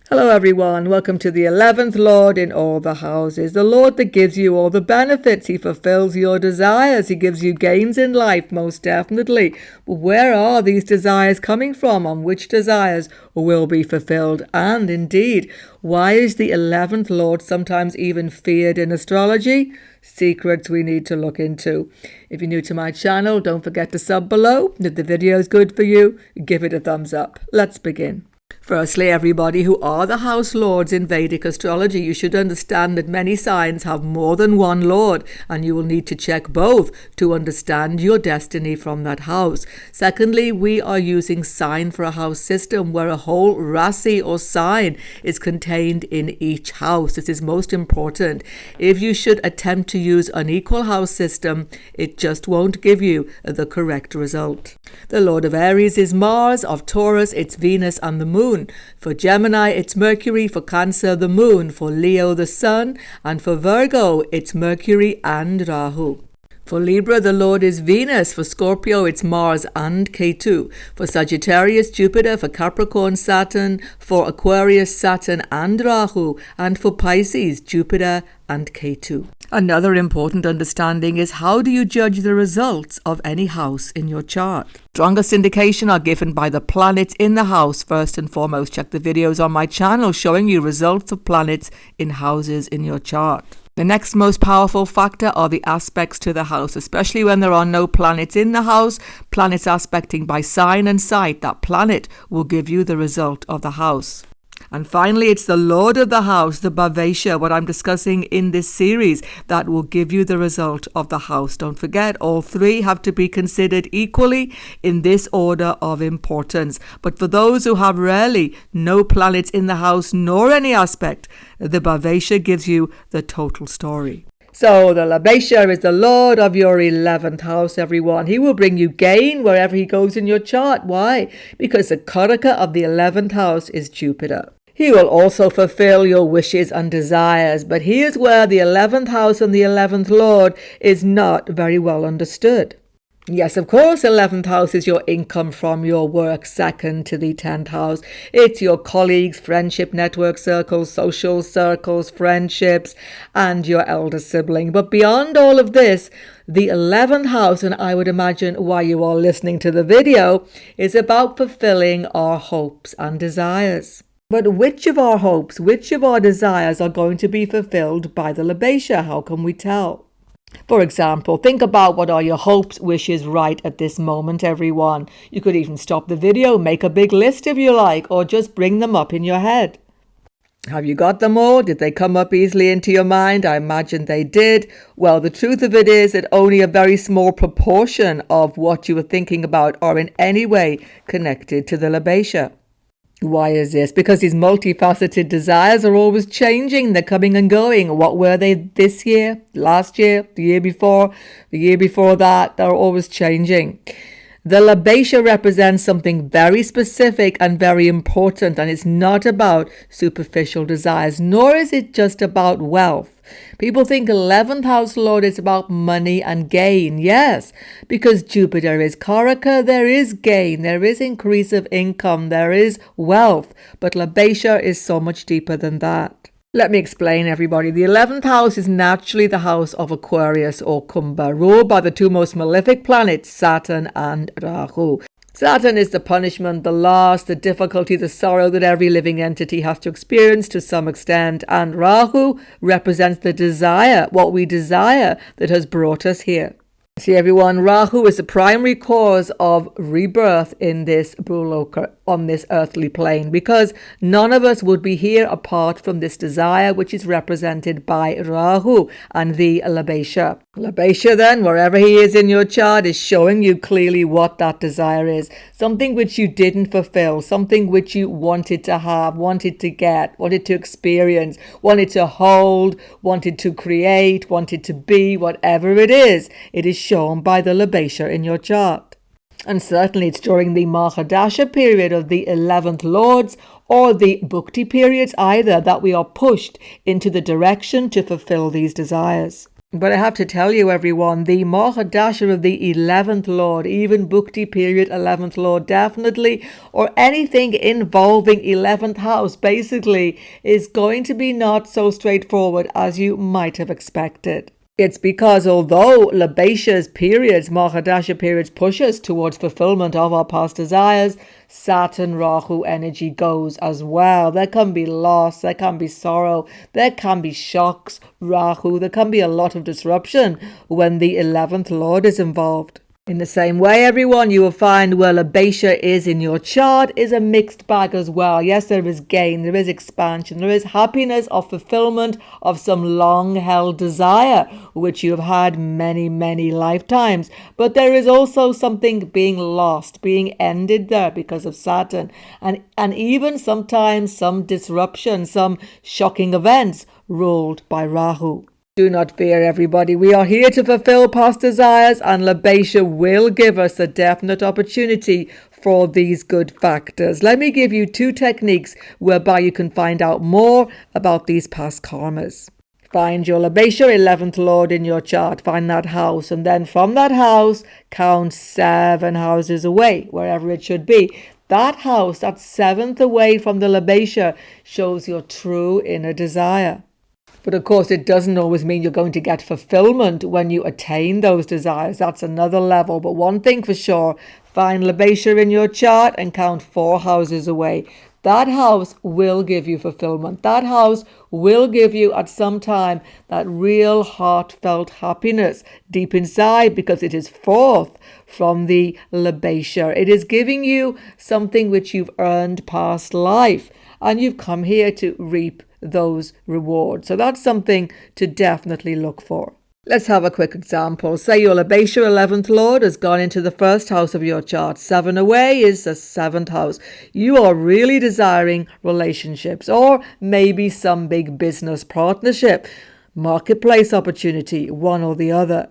Hello everyone, welcome to the 11th Lord in all the houses. The Lord that gives you all the benefits. He fulfills your desires. He gives you gains in life, most definitely. But where are these desires coming from, and which desires will be fulfilled? And indeed, why is the 11th Lord sometimes even feared in astrology? Secrets we need to look into. If you're new to my channel, don't forget to sub below. If the video is good for you, give it a thumbs up. Let's begin. Firstly, everybody who are the house lords in Vedic astrology, you should understand that many signs have more than one lord, and you will need to check both to understand your destiny from that house. Secondly, we are using sign for a house system where a whole rasi or sign is contained in each house. This is most important. If you should attempt to use an equal house system, it just won't give you the correct result. The Lord of Aries is Mars, of Taurus it's Venus and the Moon. For Gemini, it's Mercury. For Cancer, the Moon. For Leo, the Sun. And for Virgo, it's Mercury and Rahu. For Libra, the Lord is Venus. For Scorpio, it's Mars and Ketu. For Sagittarius, Jupiter. For Capricorn, Saturn. For Aquarius, Saturn and Rahu. And for Pisces, Jupiter and Ketu. Another important understanding is how do you judge the results of any house in your chart? Strongest indication are given by the planets in the house. First and foremost, check the videos on my channel showing you results of planets in houses in your chart. The next most powerful factor are the aspects to the house, especially when there are no planets in the house. Planets aspecting by sign and site, that planet will give you the result of the house. And finally, it's the Lord of the house, the Bhavesha, what I'm discussing in this series, that will give you the result of the house. Don't forget, all three have to be considered equally in this order of importance. But for those who have rarely no planets in the house nor any aspect, the Bhavesha gives you the total story. So the Bhavesha is the Lord of your 11th house, everyone. He will bring you gain wherever he goes in your chart. Why? Because the Karaka of the 11th house is Jupiter. He will also fulfill your wishes and desires, but here's where the 11th house and the 11th Lord is not very well understood. Yes, of course, 11th house is your income from your work, second to the 10th house. It's your colleagues, friendship network circles, social circles, friendships, and your elder sibling. But beyond all of this, the 11th house, and I would imagine why you are listening to the video, is about fulfilling our hopes and desires. But which of our hopes, which of our desires are going to be fulfilled by the Bhavesha? How can we tell? For example, think about what are your hopes, wishes right at this moment, everyone. You could even stop the video, make a big list if you like, or just bring them up in your head. Have you got them all? Did they come up easily into your mind? I imagine they did. Well, the truth of it is that only a very small proportion of what you were thinking about are in any way connected to the Bhavesha. Why is this? Because these multifaceted desires are always changing. They're coming and going. What were they this year, last year, the year before that? They're always changing. The Bhavesha represents something very specific and very important, and it's not about superficial desires, nor is it just about wealth. People think 11th house Lord is about money and gain. Yes, because Jupiter is Karaka, there is gain, there is increase of income, there is wealth. But Bhavesha is so much deeper than that. Let me explain, everybody. The 11th house is naturally the house of Aquarius or Kumbha, ruled by the two most malefic planets, Saturn and Rahu. Saturn is the punishment, the loss, the difficulty, the sorrow that every living entity has to experience to some extent. And Rahu represents the desire, what we desire that has brought us here. See, everyone, Rahu is the primary cause of rebirth in this Bhuloka, on this earthly plane, because none of us would be here apart from this desire, which is represented by Rahu and the Bhavesha. Bhavesha, then, wherever he is in your chart, is showing you clearly what that desire is. Something which you didn't fulfill, something which you wanted to have, wanted to get, wanted to experience, wanted to hold, wanted to create, wanted to be, whatever it is shown by the Bhavesha in your chart. And certainly it's during the Mahadasha period of the 11th Lords or the Bhukti periods either that we are pushed into the direction to fulfill these desires. But I have to tell you, everyone, the Mahadasha of the 11th Lord, even Bhukti period 11th Lord, definitely, or anything involving 11th house, basically, is going to be not so straightforward as you might have expected. It's because although Labesha's periods, Mahadasha periods, push us towards fulfillment of our past desires, Saturn Rahu energy goes as well. There can be loss, there can be sorrow, there can be shocks, Rahu, there can be a lot of disruption when the 11th Lord is involved. In the same way, everyone, you will find where Labesha is in your chart is a mixed bag as well. Yes, there is gain, there is expansion, there is happiness of fulfillment of some long-held desire, which you have had many, many lifetimes. But there is also something being lost, being ended there because of Saturn. And even sometimes some disruption, some shocking events ruled by Rahu. Do not fear, everybody. We are here to fulfill past desires, and Labesha will give us a definite opportunity for these good factors. Let me give you 2 techniques whereby you can find out more about these past karmas. Find your Labesha 11th Lord in your chart. Find that house, and then from that house, count 7 houses away, wherever it should be. That house, that 7th away from the Labesha, shows your true inner desire. But of course, it doesn't always mean you're going to get fulfillment when you attain those desires. That's another level. But one thing for sure, find Labesha in your chart and count 4 houses away. That house will give you fulfillment. That house will give you at some time that real heartfelt happiness deep inside, because it is 4th from the Labesha. It is giving you something which you've earned past life, and you've come here to reap those rewards. So that's something to definitely look for. Let's have a quick example. Say your Labesha 11th Lord has gone into the 1st house of your chart. 7 away is the 7th house. You are really desiring relationships, or maybe some big business partnership, marketplace opportunity, one or the other.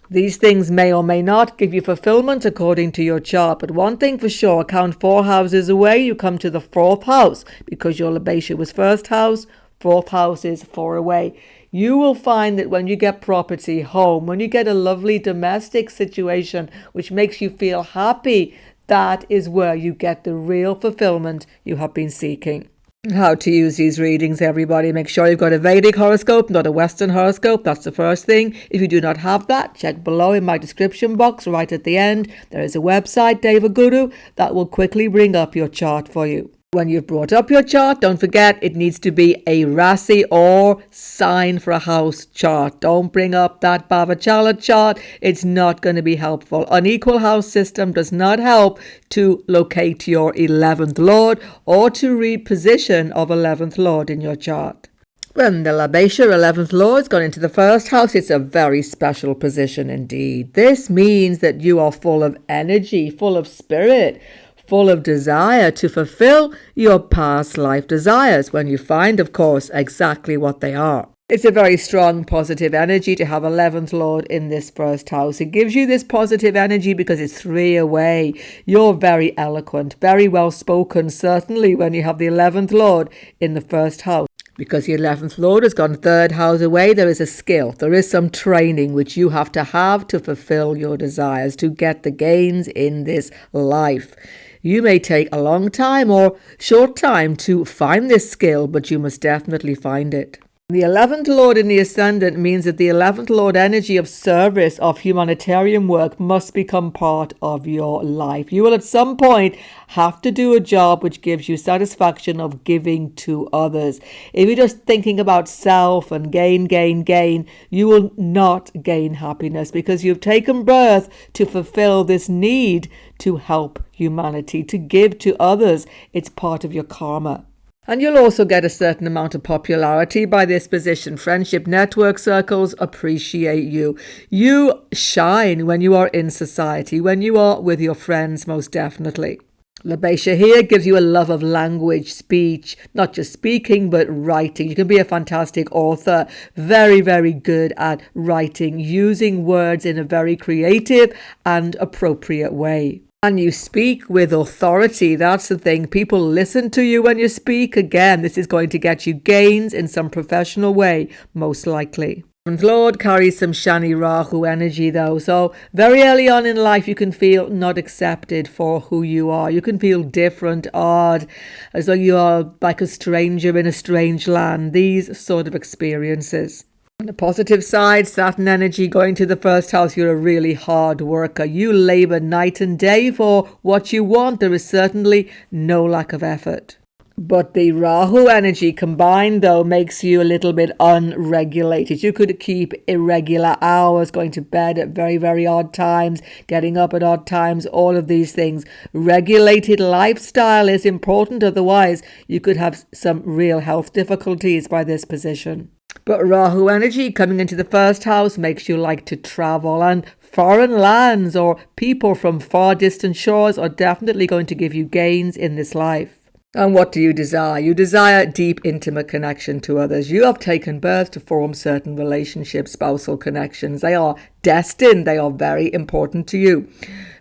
These things may or may not give you fulfillment according to your chart, but one thing for sure, count 4 houses away, you come to the 4th house, because your Labesha was 1st house, 4th house is 4 away. You will find that when you get property, home, when you get a lovely domestic situation which makes you feel happy, that is where you get the real fulfillment you have been seeking. How to use these readings, everybody. Make sure you've got a Vedic horoscope, not a Western horoscope. That's the first thing. If you do not have that, check below in my description box right at the end. There is a website, Devaguru, that will quickly bring up your chart for you. When you've brought up your chart, don't forget it needs to be a Rasi or sign for a house chart. Don't bring up that Bhavachala chart. It's not going to be helpful. An equal house system does not help to locate your 11th Lord or to read position of 11th Lord in your chart. When the Labesha 11th Lord has gone into the 1st house, it's a very special position indeed. This means that you are full of energy, full of spirit, full of desire to fulfill your past life desires, when you find, of course, exactly what they are. It's a very strong positive energy to have 11th Lord in this 1st house. It gives you this positive energy because it's 3 away. You're very eloquent, very well spoken, certainly when you have the 11th Lord in the 1st house. Because the 11th Lord has gone 3rd house away, there is a skill. There is some training which you have to fulfill your desires, to get the gains in this life. You may take a long time or short time to find this skill, but you must definitely find it. The 11th Lord in the Ascendant means that the 11th Lord energy of service, of humanitarian work, must become part of your life. You will at some point have to do a job which gives you satisfaction of giving to others. If you're just thinking about self and gain, you will not gain happiness, because you've taken birth to fulfill this need to help humanity, to give to others. It's part of your karma. And you'll also get a certain amount of popularity by this position. Friendship network circles appreciate you. You shine when you are in society, when you are with your friends, most definitely. Labesha here gives you a love of language, speech, not just speaking, but writing. You can be a fantastic author, very, very good at writing, using words in a very creative and appropriate way. And you speak with authority. That's the thing. People listen to you when you speak. Again, this is going to get you gains in some professional way, most likely. Lord carries some Shani Rahu energy though, so very early on in life you can feel not accepted for who you are. You can feel different, odd, as though you are like a stranger in a strange land. These sort of experiences. On the positive side, Saturn energy going to the first house, you're a really hard worker. You labor night and day for what you want. There is certainly no lack of effort. But the Rahu energy combined, though, makes you a little bit unregulated. You could keep irregular hours, going to bed at very, very odd times, getting up at odd times, all of these things. Regulated lifestyle is important, otherwise you could have some real health difficulties by this position. But Rahu energy coming into the first house makes you like to travel, and foreign lands or people from far distant shores are definitely going to give you gains in this life. And what do you desire? You desire deep, intimate connection to others. You have taken birth to form certain relationships, spousal connections. They are destined. They are very important to you.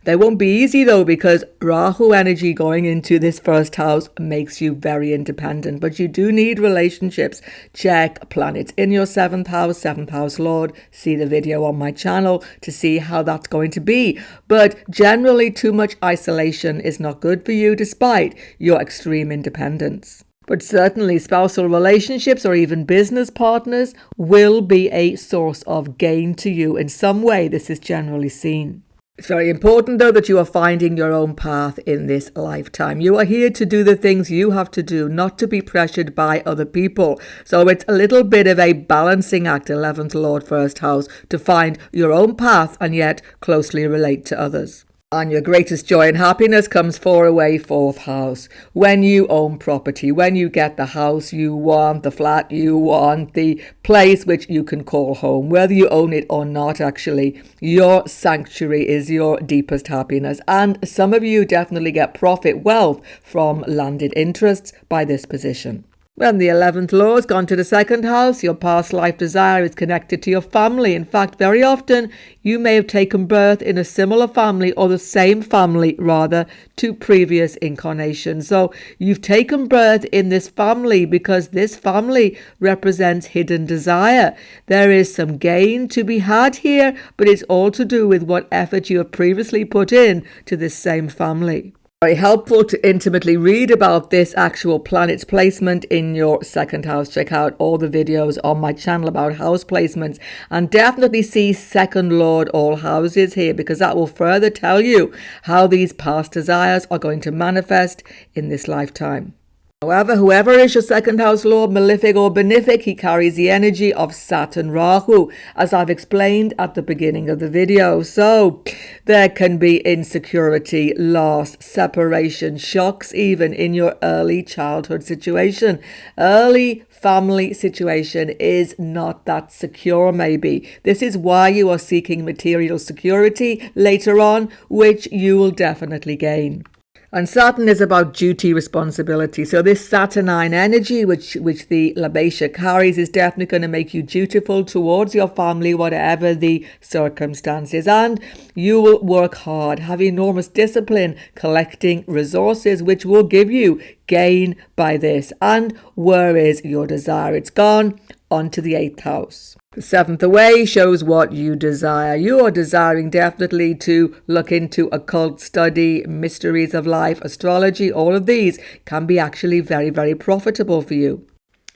They won't be easy though, because Rahu energy going into this first house makes you very independent. But you do need relationships. Check planets in your seventh house Lord. See the video on my channel to see how that's going to be. But generally, too much isolation is not good for you despite your extreme independence. But certainly spousal relationships or even business partners will be a source of gain to you in some way. This is generally seen. It's very important, though, that you are finding your own path in this lifetime. You are here to do the things you have to do, not to be pressured by other people. So it's a little bit of a balancing act, 11th Lord, first house, to find your own path and yet closely relate to others. And your greatest joy and happiness comes far away, fourth house. When you own property, when you get the house you want, the flat you want, the place which you can call home, whether you own it or not, actually, your sanctuary is your deepest happiness. And some of you definitely get profit, wealth from landed interests by this position. When the 11th Lord has gone to the second house, your past life desire is connected to your family. In fact, very often you may have taken birth in a similar family or the same family, rather, to previous incarnations. So you've taken birth in this family because this family represents hidden desire. There is some gain to be had here, but it's all to do with what effort you have previously put in to this same family. Very helpful to intimately read about this actual planet's placement in your second house. Check out all the videos on my channel about house placements and definitely see second Lord all houses here, because that will further tell you how these past desires are going to manifest in this lifetime. However, whoever is your second house Lord, malefic or benefic, he carries the energy of Saturn Rahu, as I've explained at the beginning of the video. So there can be insecurity, loss, separation, shocks even in your early childhood situation. Early family situation is not that secure maybe. This is why you are seeking material security later on, which you will definitely gain. And Saturn is about duty, responsibility. So this Saturnine energy, which the Labesha carries, is definitely going to make you dutiful towards your family, whatever the circumstances. And you will work hard, have enormous discipline, collecting resources, which will give you gain by this. And where is your desire? It's gone onto the 8th house. The 7th away shows what you desire. You are desiring definitely to look into occult study, mysteries of life, astrology. All of these can be actually very, very profitable for you.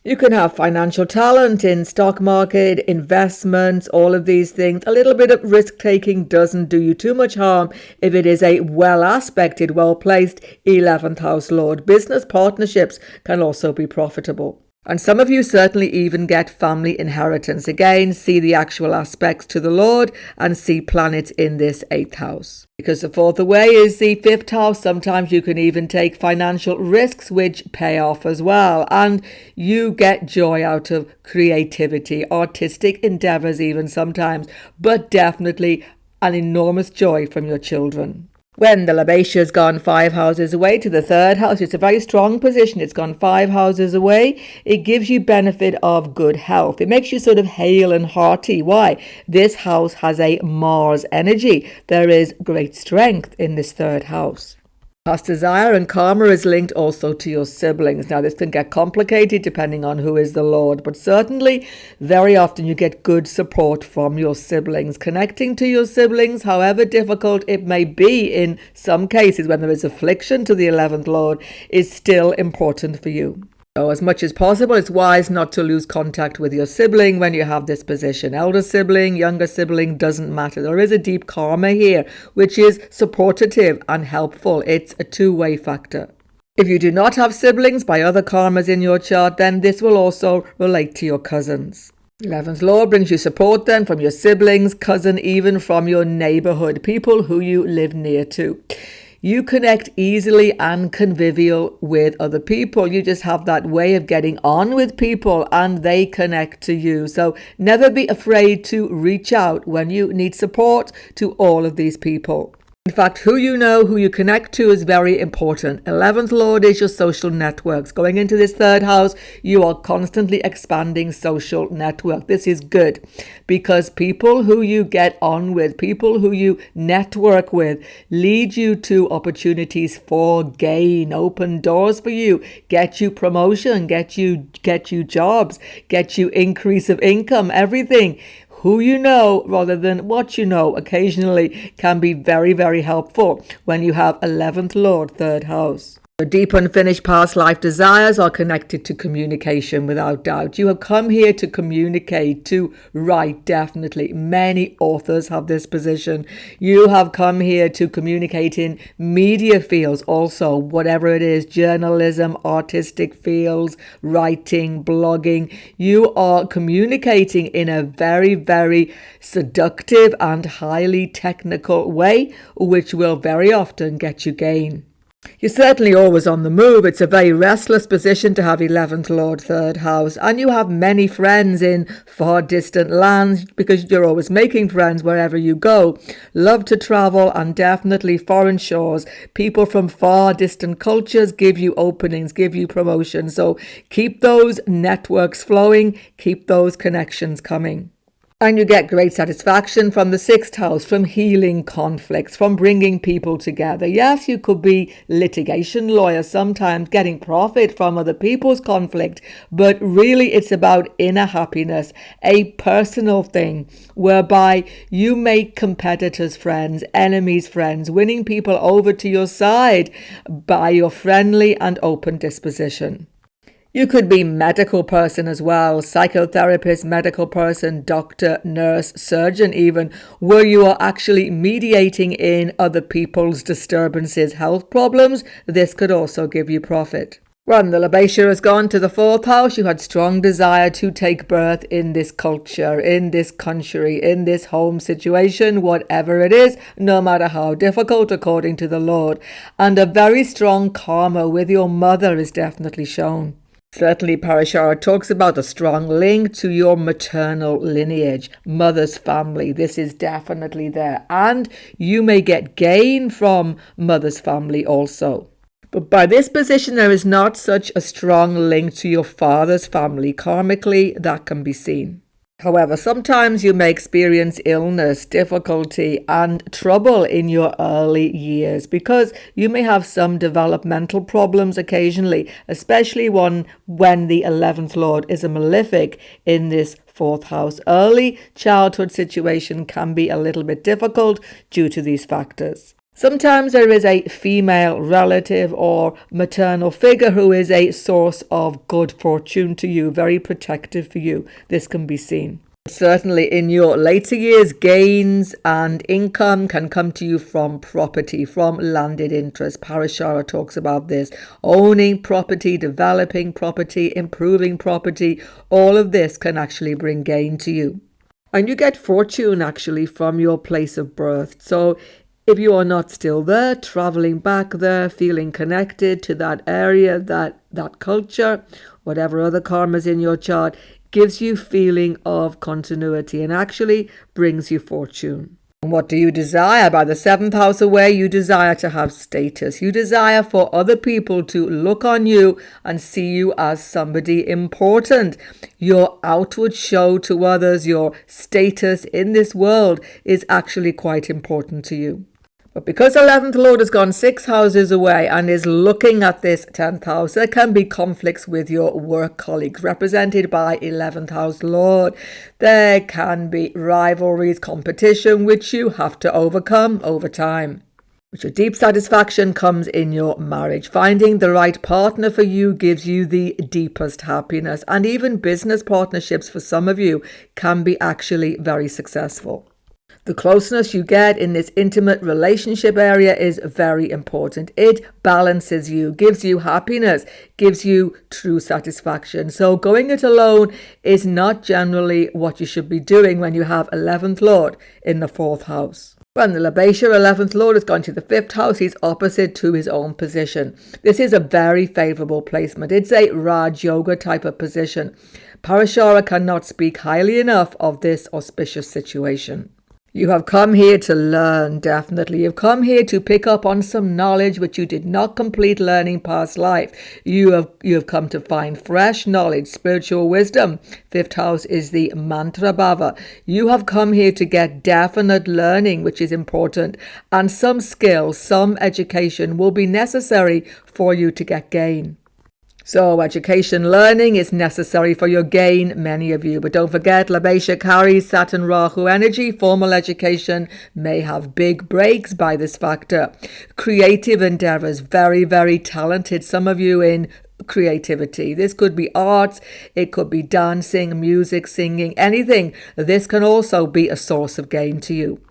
You can have financial talent in stock market, investments, all of these things. A little bit of risk taking doesn't do you too much harm if it is a well aspected, well placed 11th house Lord. Business partnerships can also be profitable. And some of you certainly even get family inheritance. Again, see the actual aspects to the Lord and see planets in this 8th house. Because the 4th away is the 5th house, sometimes you can even take financial risks which pay off as well. And you get joy out of creativity, artistic endeavors even sometimes, but definitely an enormous joy from your children. When the Labesha has gone 5 houses away to the 3rd house, it's a very strong position. It's gone 5 houses away. It gives you benefit of good health. It makes you sort of hale and hearty. Why? This house has a Mars energy. There is great strength in this 3rd house. Past desire and karma is linked also to your siblings. Now, this can get complicated depending on who is the Lord, but certainly very often you get good support from your siblings. Connecting to your siblings, however difficult it may be in some cases when there is affliction to the 11th Lord, is still important for you. So as much as possible, it's wise not to lose contact with your sibling when you have this position. Elder sibling, younger sibling, doesn't matter. There is a deep karma here, which is supportive and helpful. It's a two-way factor. If you do not have siblings by other karmas in your chart, then this will also relate to your cousins. 11th Lord brings you support then from your siblings, cousin, even from your neighborhood, people who you live near to. You connect easily and convivial with other people. You just have that way of getting on with people and they connect to you. So never be afraid to reach out when you need support to all of these people. In fact, who you know, who you connect to is very important. 11th Lord is your social networks. Going into this third house, you are constantly expanding social network. This is good because people who you get on with, people who you network with, lead you to opportunities for gain, open doors for you, get you promotion, get you jobs, get you increase of income, everything. Who you know rather than what you know occasionally can be very, very helpful when you have 11th Lord, third house. The deep unfinished past life desires are connected to communication without doubt. You have come here to communicate, to write, definitely. Many authors have this position. You have come here to communicate in media fields also, whatever it is, journalism, artistic fields, writing, blogging. You are communicating in a very, very seductive and highly technical way, which will very often get you gain. You're certainly always on the move. It's a very restless position to have 11th Lord, third house. And you have many friends in far distant lands because you're always making friends wherever you go. Love to travel and definitely foreign shores. People from far distant cultures give you openings, give you promotion. So keep those networks flowing, keep those connections coming. And you get great satisfaction from the 6th house, from healing conflicts, from bringing people together. Yes, you could be litigation lawyer sometimes, getting profit from other people's conflict, but really it's about inner happiness, a personal thing whereby you make competitors friends, enemies friends, winning people over to your side by your friendly and open disposition. You could be medical person as well, psychotherapist, medical person, doctor, nurse, surgeon even, where you are actually mediating in other people's disturbances, health problems. This could also give you profit. When the Labasha has gone to the 4th house, you had strong desire to take birth in this culture, in this country, in this home situation, whatever it is, no matter how difficult according to the Lord. And a very strong karma with your mother is definitely shown. Certainly, Parashara talks about a strong link to your maternal lineage, mother's family. This is definitely there. And you may get gain from mother's family also. But by this position, there is not such a strong link to your father's family. Karmically, that can be seen. However, sometimes you may experience illness, difficulty and trouble in your early years because you may have some developmental problems occasionally, especially when the 11th Lord is a malefic in this 4th house. Early childhood situation can be a little bit difficult due to these factors. Sometimes there is a female relative or maternal figure who is a source of good fortune to you, very protective for you. This can be seen. Certainly in your later years, gains and income can come to you from property, from landed interest. Parashara talks about this. Owning property, developing property, improving property, all of this can actually bring gain to you. And you get fortune actually from your place of birth. So if you are not still there, traveling back there, feeling connected to that area, that culture, whatever other karmas in your chart, gives you feeling of continuity and actually brings you fortune. And what do you desire? By the 7th house away, you desire to have status. You desire for other people to look on you and see you as somebody important. Your outward show to others, your status in this world is actually quite important to you. But because 11th Lord has gone 6 houses away and is looking at this 10th house, there can be conflicts with your work colleagues, represented by 11th house Lord. There can be rivalries, competition, which you have to overcome over time. But your deep satisfaction comes in your marriage. Finding the right partner for you gives you the deepest happiness. And even business partnerships for some of you can be actually very successful. The closeness you get in this intimate relationship area is very important. It balances you, gives you happiness, gives you true satisfaction. So going it alone is not generally what you should be doing when you have 11th Lord in the 4th house. When the Labesha 11th Lord has gone to the 5th house, he's opposite to his own position. This is a very favourable placement. It's a Raj Yoga type of position. Parashara cannot speak highly enough of this auspicious situation. You have come here to learn, definitely. You've come here to pick up on some knowledge which you did not complete learning past life. You have come to find fresh knowledge, spiritual wisdom. 5th house is the mantra bhava. You have come here to get definite learning, which is important, and some skill, some education will be necessary for you to get gain. So education, learning is necessary for your gain, many of you. But don't forget, Labesha carries Saturn Rahu energy. Formal education may have big breaks by this factor. Creative endeavors, very, very talented. Some of you in creativity. This could be arts, it could be dancing, music, singing, anything. This can also be a source of gain to you.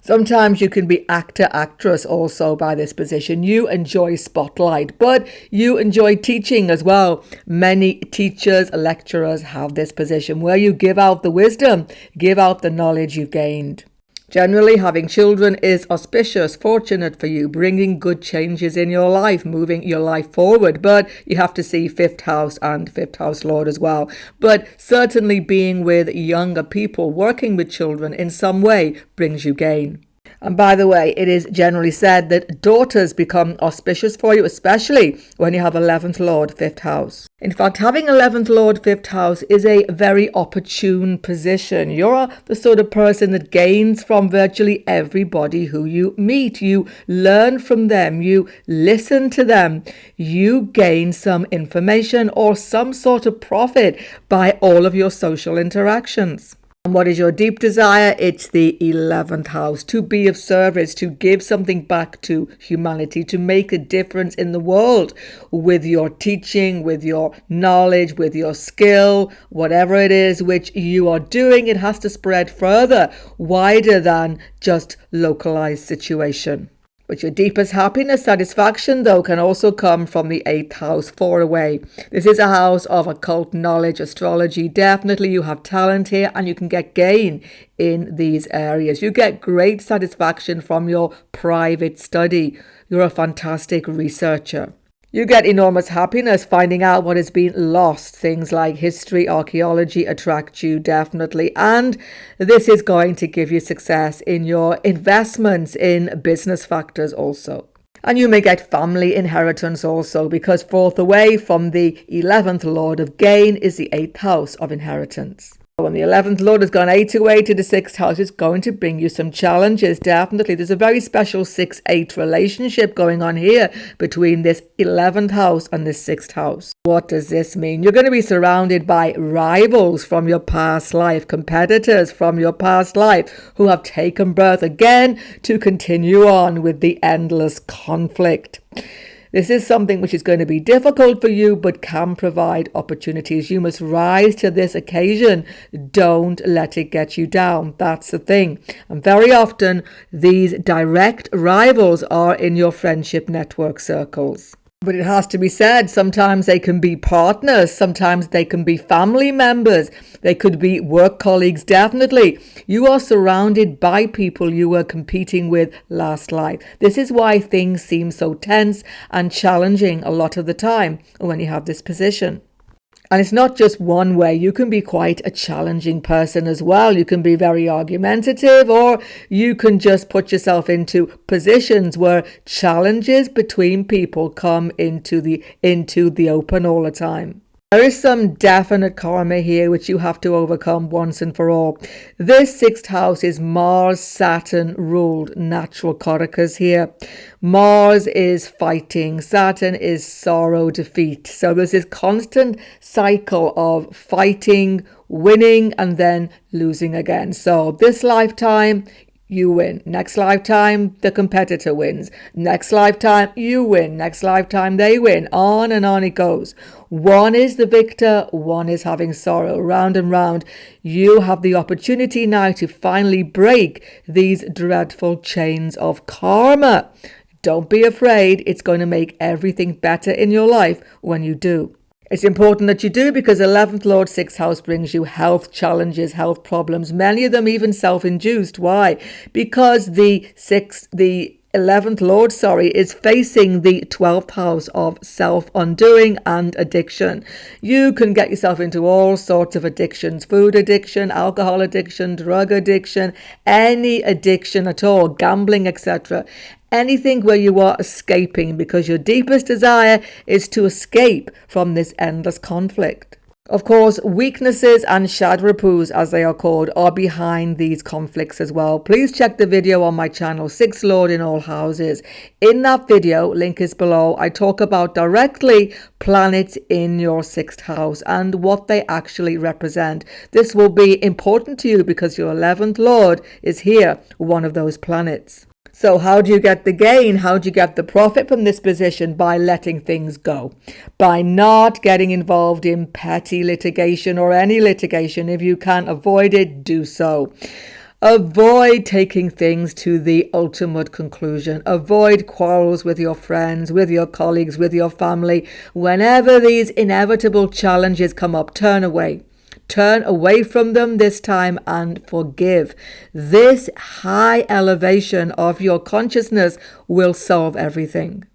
Sometimes you can be actor, actress also by this position. You enjoy spotlight, but you enjoy teaching as well. Many teachers, lecturers have this position where you give out the wisdom, give out the knowledge you've gained. Generally, having children is auspicious, fortunate for you, bringing good changes in your life, moving your life forward. But you have to see 5th house and 5th house Lord as well. But certainly being with younger people, working with children in some way brings you gain. And by the way, it is generally said that daughters become auspicious for you, especially when you have 11th Lord, 5th house. In fact, having 11th Lord, 5th house is a very opportune position. You're the sort of person that gains from virtually everybody who you meet. You learn from them. You listen to them. You gain some information or some sort of profit by all of your social interactions. And what is your deep desire? It's the 11th house, to be of service, to give something back to humanity, to make a difference in the world with your teaching, with your knowledge, with your skill, whatever it is which you are doing. It has to spread further, wider than just localized situation. But your deepest happiness, satisfaction, though, can also come from the 8th house, 4 away. This is a house of occult knowledge, astrology. Definitely you have talent here and you can get gain in these areas. You get great satisfaction from your private study. You're a fantastic researcher. You get enormous happiness finding out what has been lost. Things like history, archaeology attract you definitely. And this is going to give you success in your investments, in business factors also. And you may get family inheritance also, because 4th away from the 11th Lord of gain is the 8th house of inheritance. When the 11th Lord has gone 8 away to the 6th house, it's going to bring you some challenges, definitely. There's a very special 6-8 relationship going on here between this 11th house and this 6th house. What does this mean? You're going to be surrounded by rivals from your past life, competitors from your past life who have taken birth again to continue on with the endless conflict. This is something which is going to be difficult for you, but can provide opportunities. You must rise to this occasion. Don't let it get you down. That's the thing. And very often, these direct rivals are in your friendship network circles. But it has to be said, sometimes they can be partners, sometimes they can be family members, they could be work colleagues, definitely. You are surrounded by people you were competing with last life. This is why things seem so tense and challenging a lot of the time when you have this position. And it's not just one way. You can be quite a challenging person as well. You can be very argumentative, or you can just put yourself into positions where challenges between people come into the open all the time. There is some definite karma here which you have to overcome once and for all. This sixth house is Mars Saturn ruled natural karakas here. Mars is fighting, Saturn is sorrow, defeat. So there's this constant cycle of fighting, winning, and then losing again. So this lifetime, you win. Next lifetime, the competitor wins. Next lifetime, you win. Next lifetime, they win. On and on it goes. One is the victor, one is having sorrow. Round and round. You have the opportunity now to finally break these dreadful chains of karma. Don't be afraid. It's going to make everything better in your life when you do. It's important that you do, because 11th Lord, 6th house brings you health challenges, health problems, many of them even self-induced. Why? Because the 11th Lord, is facing the 12th house of self-undoing and addiction. You can get yourself into all sorts of addictions: food addiction, alcohol addiction, drug addiction, any addiction at all, gambling, etc. Anything where you are escaping, because your deepest desire is to escape from this endless conflict. Of course, weaknesses and shadrapus, as they are called, are behind these conflicts as well. Please check the video on my channel, 6th Lord in All Houses. In that video, link is below, I talk about directly planets in your 6th house and what they actually represent. This will be important to you because your 11th Lord is here, one of those planets. So how do you get the gain? How do you get the profit from this position? By letting things go. By not getting involved in petty litigation or any litigation. If you can avoid it, do so. Avoid taking things to the ultimate conclusion. Avoid quarrels with your friends, with your colleagues, with your family. Whenever these inevitable challenges come up, turn away. Turn away from them this time and forgive. This high elevation of your consciousness will solve everything.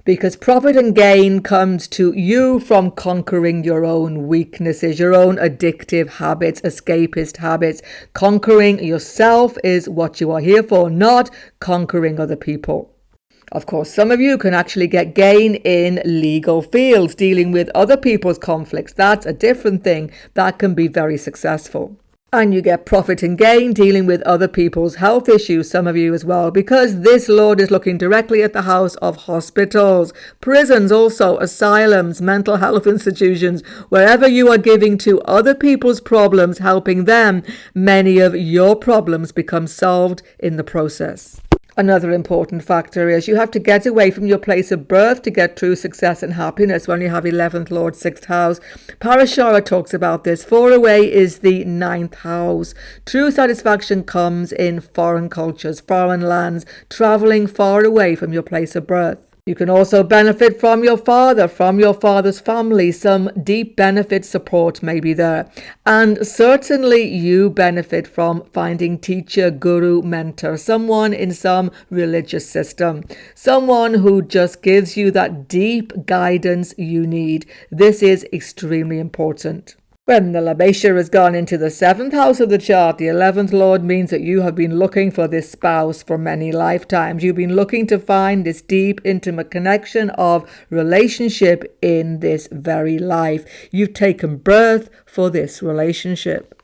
Because profit and gain comes to you from conquering your own weaknesses, your own addictive habits, escapist habits. Conquering yourself is what you are here for, not conquering other people. Of course, some of you can actually get gain in legal fields, dealing with other people's conflicts. That's a different thing. That can be very successful. And you get profit and gain dealing with other people's health issues, some of you as well, because this Lord is looking directly at the house of hospitals, prisons also, asylums, mental health institutions. Wherever you are giving to other people's problems, helping them, many of your problems become solved in the process. Another important factor is you have to get away from your place of birth to get true success and happiness when you have 11th Lord, 6th house. Parashara talks about this. 4 away is the 9th house. True satisfaction comes in foreign cultures, foreign lands, traveling far away from your place of birth. You can also benefit from your father, from your father's family. Some deep benefit support may be there. And certainly you benefit from finding teacher, guru, mentor, someone in some religious system, someone who just gives you that deep guidance you need. This is extremely important. When the Labesha has gone into the 7th house of the chart, the 11th Lord means that you have been looking for this spouse for many lifetimes. You've been looking to find this deep, intimate connection of relationship in this very life. You've taken birth for this relationship.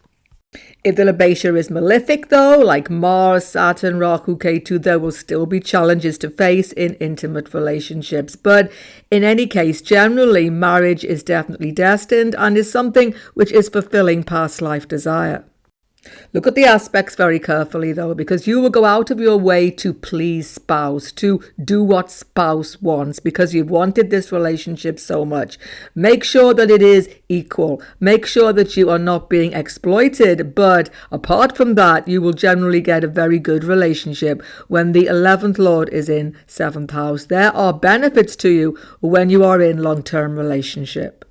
If the Labesha is malefic though, like Mars, Saturn, Rahu, Ketu, there will still be challenges to face in intimate relationships. But in any case, generally marriage is definitely destined and is something which is fulfilling past life desire. Look at the aspects very carefully though, because you will go out of your way to please spouse, to do what spouse wants, because you've wanted this relationship so much. Make sure that it is equal. Make sure that you are not being exploited. But apart from that, you will generally get a very good relationship when the 11th Lord is in 7th house. There are benefits to you when you are in long-term relationship.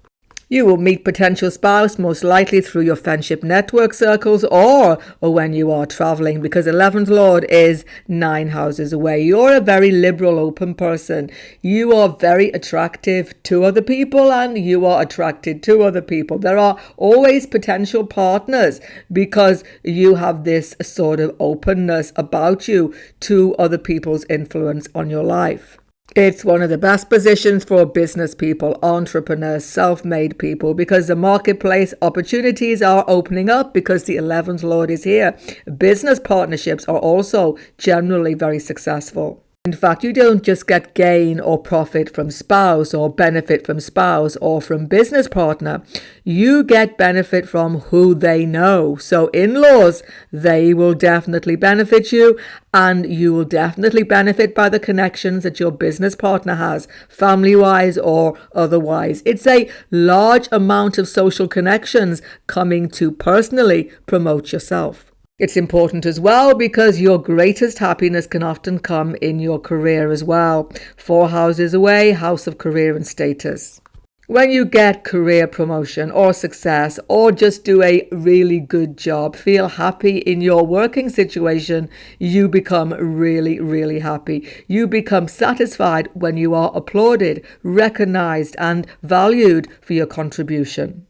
You will meet potential spouse most likely through your friendship network circles or when you are traveling, because 11th Lord is 9 houses away. You're a very liberal, open person. You are very attractive to other people and you are attracted to other people. There are always potential partners because you have this sort of openness about you to other people's influence on your life. It's one of the best positions for business people, entrepreneurs, self-made people, because the marketplace opportunities are opening up because the 11th Lord is here. Business partnerships are also generally very successful. In fact, you don't just get gain or profit from spouse or benefit from spouse or from business partner. You get benefit from who they know. So in-laws, they will definitely benefit you, and you will definitely benefit by the connections that your business partner has, family-wise or otherwise. It's a large amount of social connections coming to personally promote yourself. It's important as well because your greatest happiness can often come in your career as well. 4 houses away, house of career and status. When you get career promotion or success or just do a really good job, feel happy in your working situation, you become really, really happy. You become satisfied when you are applauded, recognized and valued for your contribution.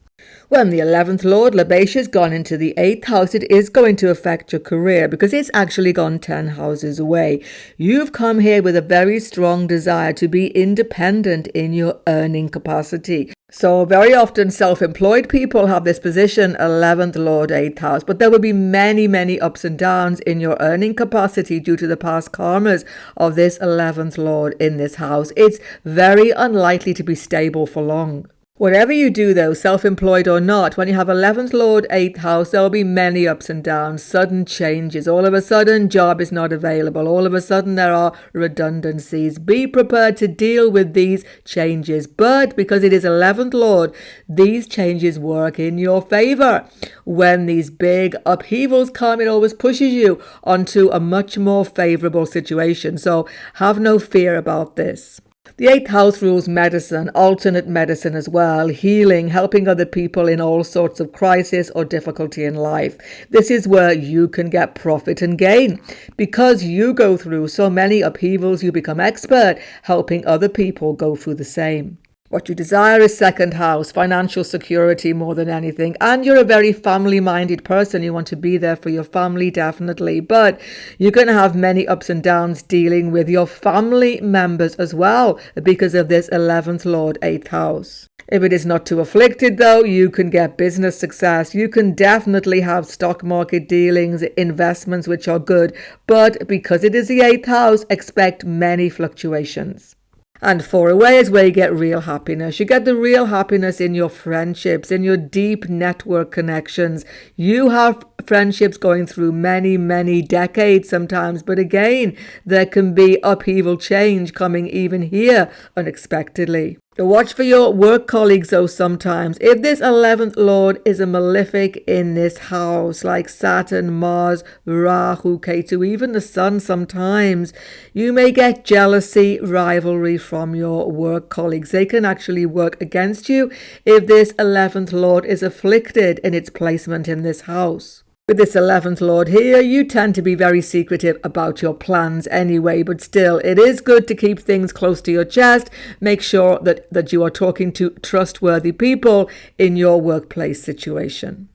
When the 11th Lord, Labesha, has gone into the 8th house, it is going to affect your career because it's actually gone 10 houses away. You've come here with a very strong desire to be independent in your earning capacity. So very often self-employed people have this position, 11th Lord, 8th house, but there will be many, many ups and downs in your earning capacity due to the past karmas of this 11th Lord in this house. It's very unlikely to be stable for long. Whatever you do though, self-employed or not, when you have 11th Lord, 8th house, there will be many ups and downs, sudden changes. All of a sudden, job is not available. All of a sudden, there are redundancies. Be prepared to deal with these changes. But because it is 11th Lord, these changes work in your favor. When these big upheavals come, it always pushes you onto a much more favorable situation. So have no fear about this. The 8th house rules medicine, alternate medicine as well, healing, helping other people in all sorts of crisis or difficulty in life. This is where you can get profit and gain. Because you go through so many upheavals, you become expert helping other people go through the same. What you desire is 2nd house, financial security more than anything. And you're a very family-minded person. You want to be there for your family, definitely. But you're going to have many ups and downs dealing with your family members as well because of this 11th Lord, 8th house. If it is not too afflicted, though, you can get business success. You can definitely have stock market dealings, investments, which are good. But because it is the 8th house, expect many fluctuations. And 4 away is where you get real happiness. You get the real happiness in your friendships, in your deep network connections. You have friendships going through many, many decades sometimes. But again, there can be upheaval change coming even here unexpectedly. So watch for your work colleagues though sometimes. If this 11th Lord is a malefic in this house, like Saturn, Mars, Rahu, Ketu, even the Sun sometimes, you may get jealousy, rivalry from your work colleagues. They can actually work against you if this 11th Lord is afflicted in its placement in this house. With this 11th Lord here, you tend to be very secretive about your plans anyway, but still, it is good to keep things close to your chest. Make sure that you are talking to trustworthy people in your workplace situation.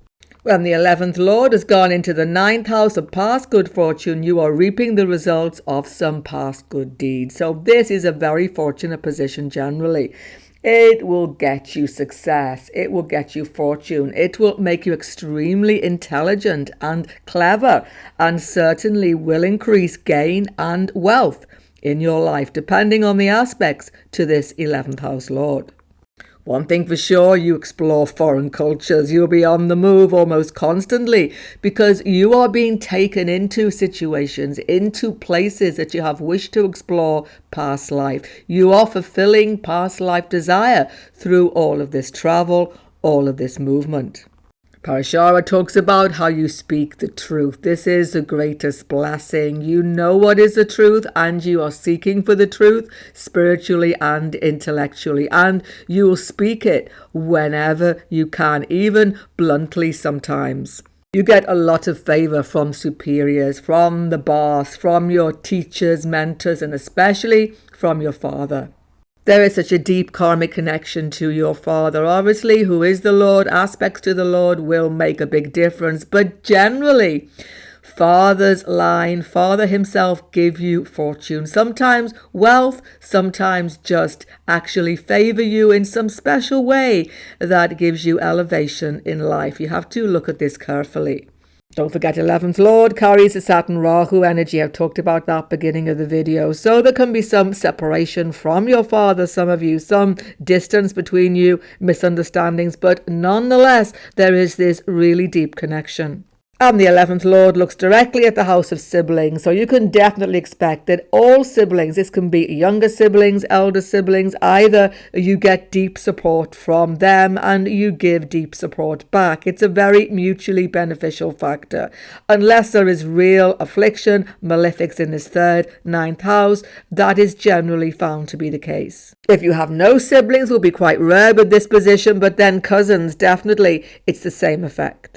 When the 11th Lord has gone into the 9th house of past good fortune, you are reaping the results of some past good deeds. So this is a very fortunate position generally. It will get you success. It will get you fortune. It will make you extremely intelligent and clever, and certainly will increase gain and wealth in your life, depending on the aspects to this 11th house Lord. One thing for sure, you explore foreign cultures. You'll be on the move almost constantly because you are being taken into situations, into places that you have wished to explore past life. You are fulfilling past life desire through all of this travel, all of this movement. Parashara talks about how you speak the truth. This is the greatest blessing. You know what is the truth and you are seeking for the truth spiritually and intellectually, and you will speak it whenever you can, even bluntly sometimes. You get a lot of favor from superiors, from the boss, from your teachers, mentors, and especially from your father. There is such a deep karmic connection to your father, obviously, who is the Lord. Aspects to the Lord will make a big difference. But generally, father's line, father himself give you fortune. Sometimes wealth, sometimes just actually favor you in some special way that gives you elevation in life. You have to look at this carefully. Don't forget 11th Lord carries the Saturn Rahu energy. I've talked about that beginning of the video. So there can be some separation from your father, some of you, some distance between you, misunderstandings, but nonetheless, there is this really deep connection. And the 11th Lord looks directly at the house of siblings. So you can definitely expect that all siblings, this can be younger siblings, elder siblings, either you get deep support from them and you give deep support back. It's a very mutually beneficial factor. Unless there is real affliction, malefics in this third, ninth house, that is generally found to be the case. If you have no siblings, it will be quite rare with this position, but then cousins, definitely, it's the same effect.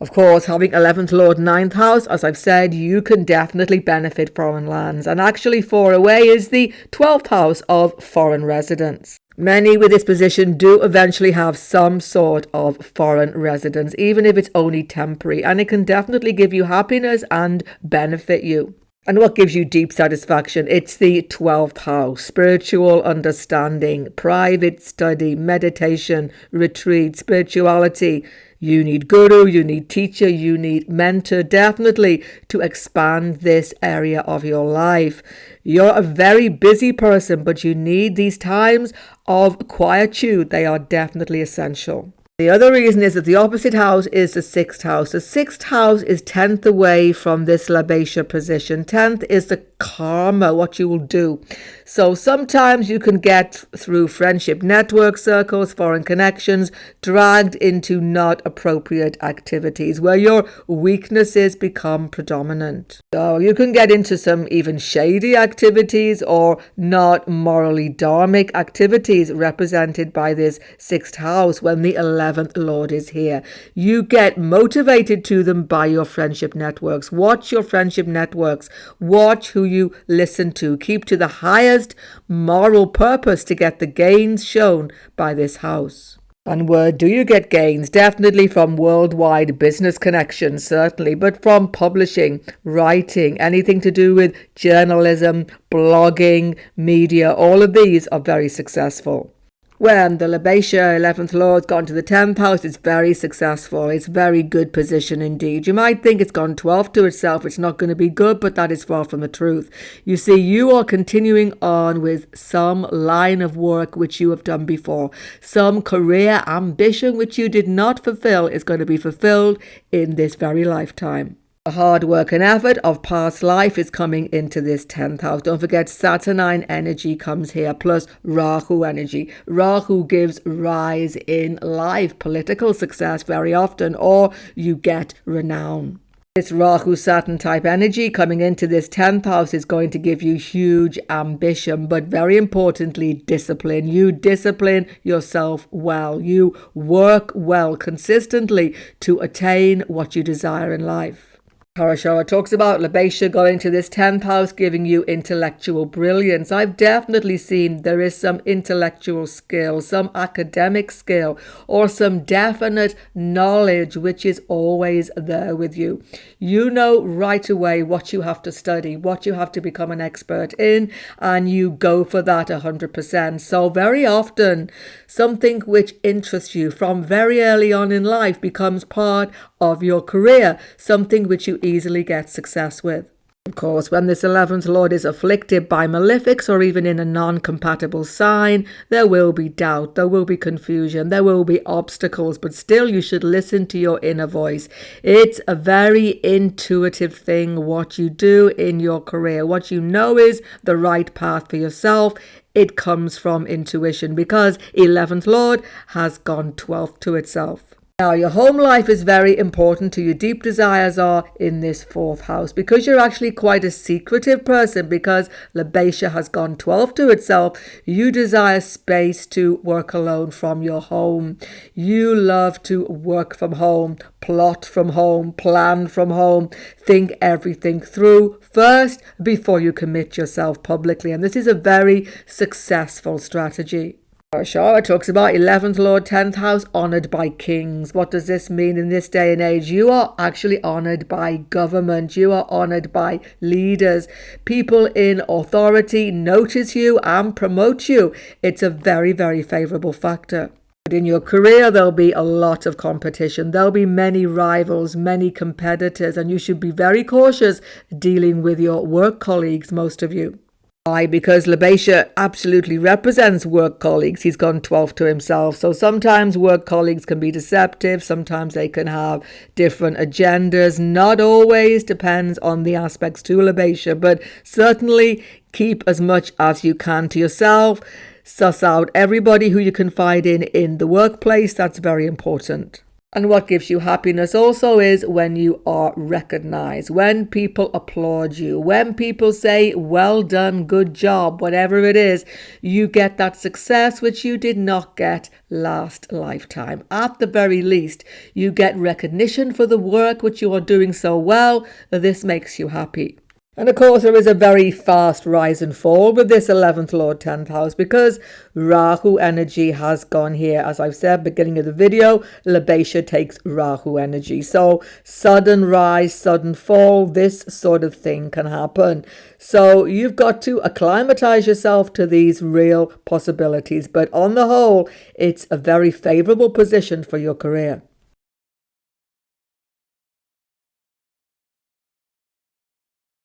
Of course, having 11th Lord 9th house, as I've said, you can definitely benefit foreign lands. And actually 4 away is the 12th house of foreign residence. Many with this position do eventually have some sort of foreign residence, even if it's only temporary. And it can definitely give you happiness and benefit you. And what gives you deep satisfaction? It's the 12th house, spiritual understanding, private study, meditation, retreat, spirituality. You need guru, you need teacher, you need mentor, definitely to expand this area of your life. You're a very busy person, but you need these times of quietude. They are definitely essential. The other reason is that the opposite house is the 6th house. The 6th house is 10th away from this Labesha position. 10th is the karma, what you will do. So sometimes you can get through friendship network circles, foreign connections, dragged into not appropriate activities where your weaknesses become predominant. So you can get into some even shady activities or not morally dharmic activities represented by this 6th house when the 11th Lord is here. You get motivated to them by your friendship networks. Watch your friendship networks. Watch who you listen to. Keep to the highest moral purpose to get the gains shown by this house. And where do you get gains? Definitely from worldwide business connections, certainly, but from publishing, writing, anything to do with journalism, blogging, media, all of these are very successful. When the Labesha 11th Lord's gone to the 10th house, it's very successful. It's very good position indeed. You might think it's gone 12th to itself. It's not going to be good, but that is far from the truth. You see, you are continuing on with some line of work which you have done before. Some career ambition which you did not fulfill is going to be fulfilled in this very lifetime. The hard work and effort of past life is coming into this 10th house. Don't forget Saturnine energy comes here, plus Rahu energy. Rahu gives rise in life, political success very often, or you get renown. This Rahu Saturn type energy coming into this 10th house is going to give you huge ambition, but very importantly, discipline. You discipline yourself well. You work well consistently to attain what you desire in life. Parashara talks about Labesha going to this 10th house, giving you intellectual brilliance. I've definitely seen there is some intellectual skill, some academic skill, or some definite knowledge which is always there with you. You know right away what you have to study, what you have to become an expert in, and you go for that 100%. So very often, something which interests you from very early on in life becomes part of your career, something which you easily get success with. Of course, when this 11th Lord is afflicted by malefics or even in a non-compatible sign, there will be doubt, there will be confusion, there will be obstacles, but still you should listen to your inner voice. It's a very intuitive thing what you do in your career. What you know is the right path for yourself. It comes from intuition because 11th Lord has gone 12th to itself. Now, your home life is very important to you. Deep desires are in this 4th house because you're actually quite a secretive person because Labesha has gone 12 to itself. You desire space to work alone from your home. You love to work from home, plot from home, plan from home, think everything through first before you commit yourself publicly. And this is a very successful strategy. Shara talks about 11th Lord, 10th house, honoured by kings. What does this mean in this day and age? You are actually honoured by government. You are honoured by leaders. People in authority notice you and promote you. It's a very, very favourable factor. But in your career, there'll be a lot of competition. There'll be many rivals, many competitors, and you should be very cautious dealing with your work colleagues, most of you. Why? Because Labesha absolutely represents work colleagues. He's gone 12 to himself. So sometimes work colleagues can be deceptive. Sometimes they can have different agendas. Not always, depends on the aspects to Labesha. But certainly keep as much as you can to yourself. Suss out everybody who you confide in the workplace. That's very important. And what gives you happiness also is when you are recognized, when people applaud you, when people say, well done, good job, whatever it is, you get that success which you did not get last lifetime. At the very least, you get recognition for the work which you are doing so well. This makes you happy. And of course, there is a very fast rise and fall with this 11th Lord, 10th house, because Rahu energy has gone here. As I've said, beginning of the video, Labesha takes Rahu energy. So sudden rise, sudden fall, this sort of thing can happen. So you've got to acclimatize yourself to these real possibilities. But on the whole, it's a very favorable position for your career.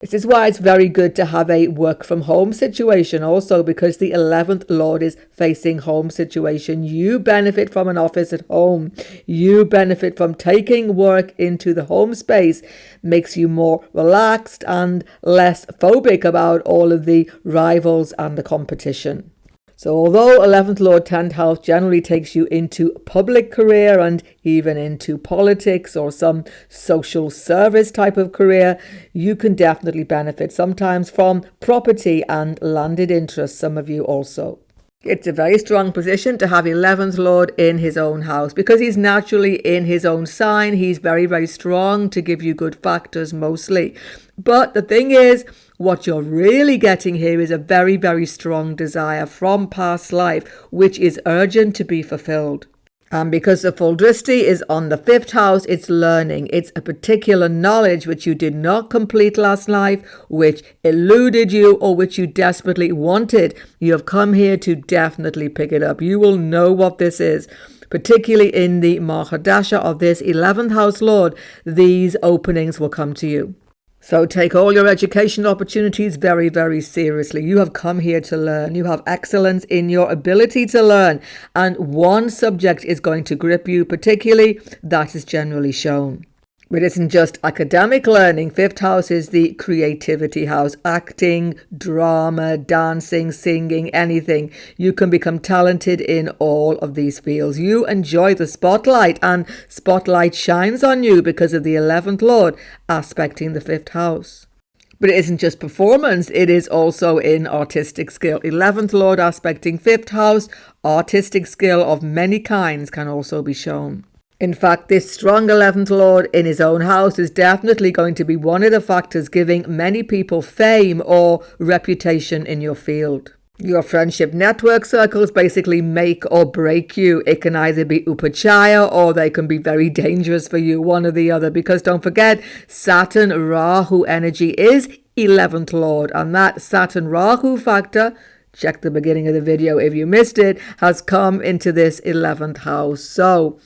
This is why it's very good to have a work from home situation also, because the 11th Lord is facing home situation. You benefit from an office at home. You benefit from taking work into the home space. Makes you more relaxed and less phobic about all of the rivals and the competition. So although 11th Lord, 10th house generally takes you into public career and even into politics or some social service type of career, you can definitely benefit sometimes from property and landed interests, some of you also. It's a very strong position to have 11th Lord in his own house because he's naturally in his own sign. He's very, very strong to give you good factors mostly. But the thing is, what you're really getting here is a very, very strong desire from past life, which is urgent to be fulfilled. And because the full drishti is on the 5th house, it's learning. It's a particular knowledge which you did not complete last life, which eluded you or which you desperately wanted. You have come here to definitely pick it up. You will know what this is. Particularly in the Mahadasha of this 11th house Lord, these openings will come to you. So take all your educational opportunities very, very seriously. You have come here to learn. You have excellence in your ability to learn. And one subject is going to grip you particularly. That is generally shown. But it isn't just academic learning. 5th house is the creativity house. Acting, drama, dancing, singing, anything. You can become talented in all of these fields. You enjoy the spotlight, and spotlight shines on you because of the 11th Lord aspecting the 5th house. But it isn't just performance, it is also in artistic skill. 11th Lord aspecting 5th house, artistic skill of many kinds can also be shown. In fact, this strong 11th Lord in his own house is definitely going to be one of the factors giving many people fame or reputation in your field. Your friendship network circles basically make or break you. It can either be upachaya or they can be very dangerous for you, one or the other. Because don't forget, Saturn Rahu energy is 11th Lord, and that Saturn Rahu factor, check the beginning of the video if you missed it, has come into this 11th house. So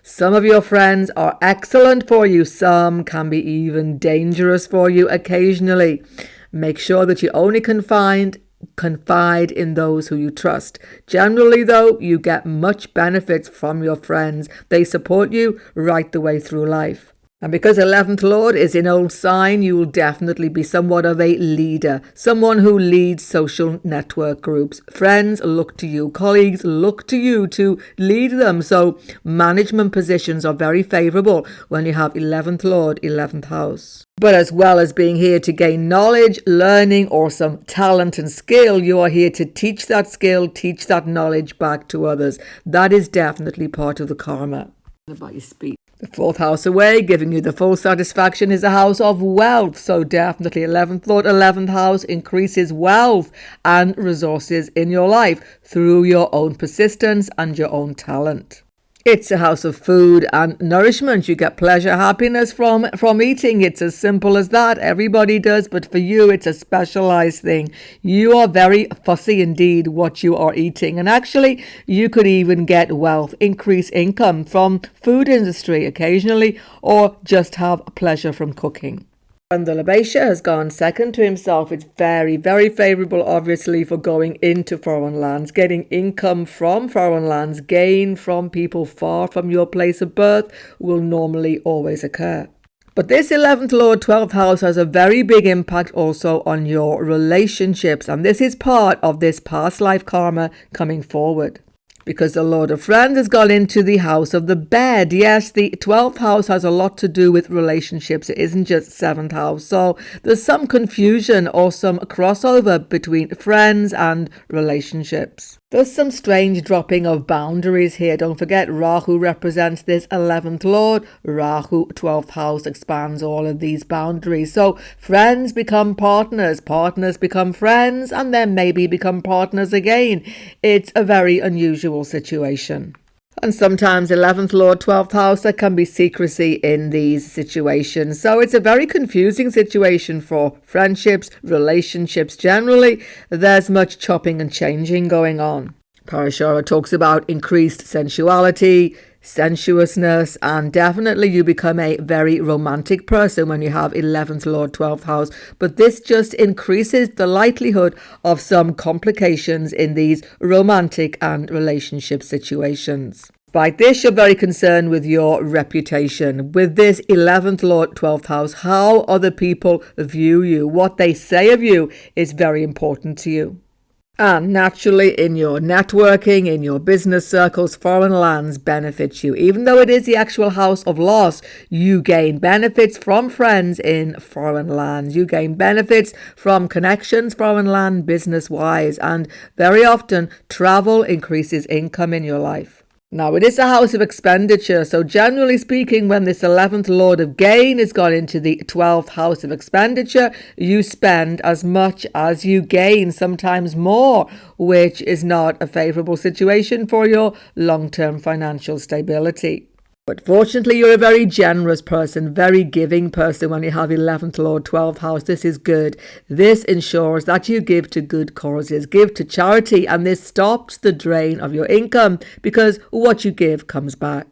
some of your friends are excellent for you. Some can be even dangerous for you occasionally. Make sure that you only confide in those who you trust. Generally, though, you get much benefits from your friends. They support you right the way through life. And because 11th Lord is in old sign, you will definitely be somewhat of a leader, someone who leads social network groups. Friends look to you, colleagues look to you to lead them. So management positions are very favorable when you have 11th Lord, 11th house. But as well as being here to gain knowledge, learning, or some talent and skill, you are here to teach that skill, teach that knowledge back to others. That is definitely part of the karma. About your speech. Fourth house away, giving you the full satisfaction, is a house of wealth. So definitely 11th Lord, 11th house increases wealth and resources in your life through your own persistence and your own talent. It's a house of food and nourishment. You get pleasure, happiness from eating. It's as simple as that. Everybody does, but for you, it's a specialized thing. You are very fussy indeed what you are eating. And actually, you could even get wealth, increase income from food industry occasionally, or just have pleasure from cooking. And the Labasha has gone second to himself. It's very, very favourable, obviously, for going into foreign lands, getting income from foreign lands, gain from people far from your place of birth will normally always occur. But this 11th Lord, 12th house has a very big impact also on your relationships. And this is part of this past life karma coming forward. Because the Lord of Friends has gone into the house of the bed. Yes, the 12th house has a lot to do with relationships. It isn't just 7th house. So there's some confusion or some crossover between friends and relationships. There's some strange dropping of boundaries here. Don't forget, Rahu represents this 11th Lord. Rahu, 12th house, expands all of these boundaries. So friends become partners, partners become friends, and then maybe become partners again. It's a very unusual situation. And sometimes 11th Lord, 12th house, there can be secrecy in these situations. So it's a very confusing situation for friendships, relationships generally. There's much chopping and changing going on. Parashara talks about increased sensuality, sensuousness, and definitely you become a very romantic person when you have 11th Lord, 12th house. But this just increases the likelihood of some complications in these romantic and relationship situations. Despite this, you're very concerned with your reputation. With this 11th Lord, 12th house, how other people view you, what they say of you is very important to you. And naturally, in your networking, in your business circles, foreign lands benefit you. Even though it is the actual house of loss, you gain benefits from friends in foreign lands. You gain benefits from connections, foreign land, business-wise. And very often, travel increases income in your life. Now, it is a house of expenditure, so generally speaking, when this 11th Lord of Gain has gone into the 12th house of expenditure, you spend as much as you gain, sometimes more, which is not a favourable situation for your long-term financial stability. But fortunately, you're a very generous person, very giving person when you have 11th Lord, 12th house. This is good. This ensures that you give to good causes, give to charity, and this stops the drain of your income because what you give comes back.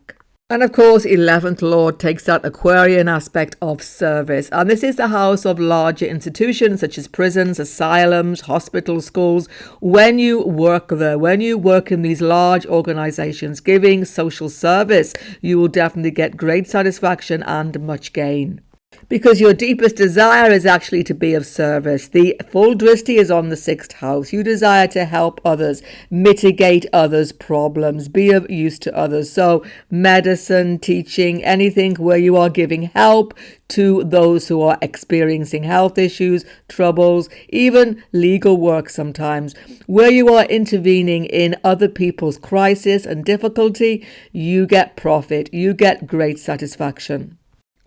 And of course, 11th Lord takes that Aquarian aspect of service. And this is the house of larger institutions such as prisons, asylums, hospitals, schools. When you work there, when you work in these large organizations giving social service, you will definitely get great satisfaction and much gain. Because your deepest desire is actually to be of service. The full drishti is on the 6th house. You desire to help others, mitigate others' problems, be of use to others. So medicine, teaching, anything where you are giving help to those who are experiencing health issues, troubles, even legal work sometimes. Where you are intervening in other people's crisis and difficulty, you get profit, you get great satisfaction.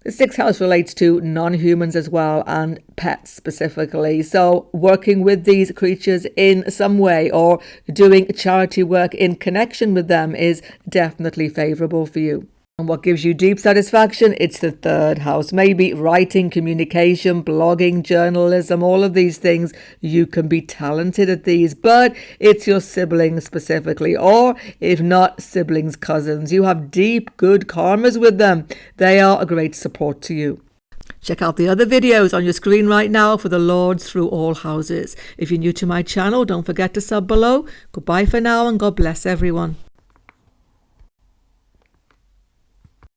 The 6th house relates to non-humans as well and pets specifically. So working with these creatures in some way or doing charity work in connection with them is definitely favourable for you. And what gives you deep satisfaction? It's the 3rd house. Maybe writing, communication, blogging, journalism, all of these things. You can be talented at these, but it's your siblings specifically, or if not siblings, cousins. You have deep, good karmas with them. They are a great support to you. Check out the other videos on your screen right now for the Lords through all houses. If you're new to my channel, don't forget to sub below. Goodbye for now and God bless everyone.